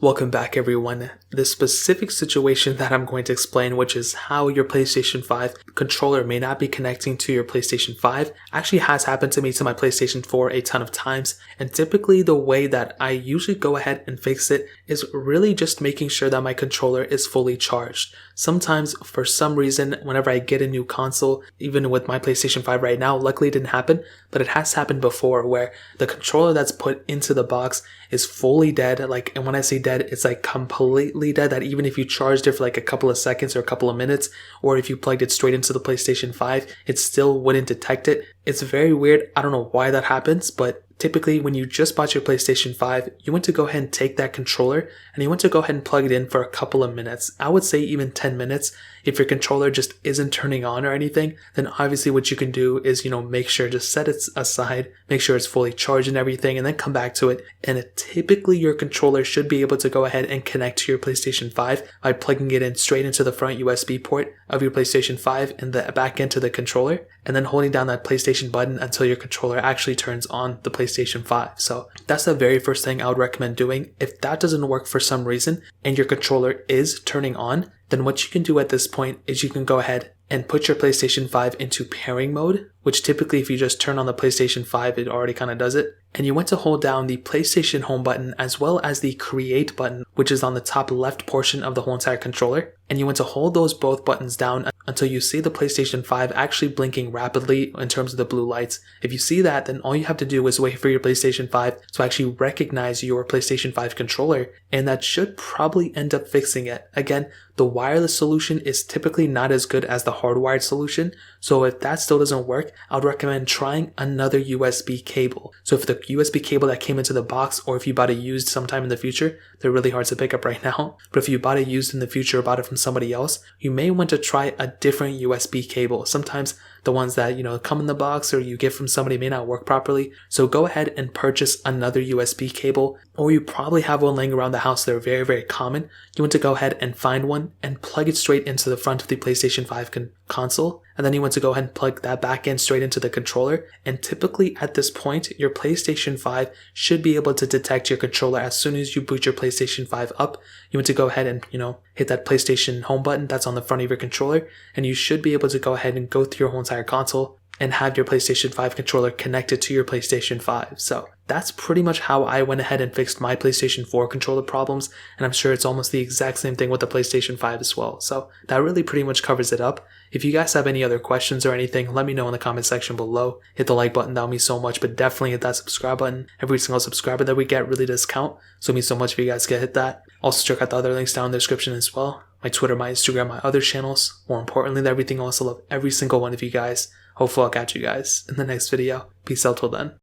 Welcome back everyone. The specific situation that I'm going to explain, which is how your PlayStation 5 controller may not be connecting to your PlayStation 5, actually has happened to me to my PlayStation 4 a ton of times. And typically the way that I usually go ahead and fix it is really just making sure that my controller is fully charged. Sometimes for some reason, whenever I get a new console, even with my PlayStation 5 right now, luckily it didn't happen, but it has happened before where the controller that's put into the box is fully dead. And when I say dead, it's like completely dead, that even if you charged it for like a couple of seconds or a couple of minutes, or if you plugged it straight into the PlayStation 5, it still wouldn't detect it. It's very weird. I don't know why that happens, but typically when you just bought your PlayStation 5, you want to go ahead and take that controller and you want to go ahead and plug it in for a couple of minutes. I would say even 10 minutes. If your controller just isn't turning on or anything, then obviously what you can do is, make sure to set it aside, make sure it's fully charged and everything, and then come back to it. And typically your controller should be able to go ahead and connect to your PlayStation 5 by plugging it in straight into the front USB port of your PlayStation 5 and the back end to the controller, and then holding down that PlayStation button until your controller actually turns on the PlayStation 5. So that's the very first thing I would recommend doing. If that doesn't work for some reason and your controller is turning on, then what you can do at this point is you can go ahead and put your PlayStation 5 into pairing mode, which typically if you just turn on the PlayStation 5, it already kind of does it. And you want to hold down the PlayStation home button as well as the create button, which is on the top left portion of the whole entire controller. And you want to hold those both buttons down until you see the PlayStation 5 actually blinking rapidly in terms of the blue lights. If you see that, then all you have to do is wait for your PlayStation 5 to actually recognize your PlayStation 5 controller, and that should probably end up fixing it. Again, the wireless solution is typically not as good as the hardwired solution, so if that still doesn't work, I would recommend trying another USB cable. So if the USB cable that came into the box, or if you bought it used sometime in the future, they're really hard to pick up right now, but if you bought it used in the future or bought it from somebody else, you may want to try a different USB cable. Sometimes the ones that come in the box or you get from somebody may not work properly, so go ahead and purchase another USB cable, or you probably have one laying around the house. They're very, very common. You want to go ahead and find one and plug it straight into the front of the PlayStation 5 console, and then you want to go ahead and plug that back end straight into the controller. And typically at this point, your PlayStation 5 should be able to detect your controller as soon as you boot your PlayStation 5 up. You want to go ahead and hit that PlayStation home button that's on the front of your controller, and you should be able to go ahead and go through your whole entire console and have your PlayStation 5 controller connected to your PlayStation 5. So that's pretty much how I went ahead and fixed my PlayStation 4 controller problems, and I'm sure it's almost the exact same thing with the PlayStation 5 as well. So that really pretty much covers it up. If you guys have any other questions or anything, let me know in the comment section below. Hit the like button, that would mean so much, but definitely hit that subscribe button. Every single subscriber that we get really does count, so it means so much if you guys could hit that. Also check out the other links down in the description as well. My Twitter, my Instagram, my other channels. More importantly than everything else, I love every single one of you guys. Hopefully I'll catch you guys in the next video. Peace out till then.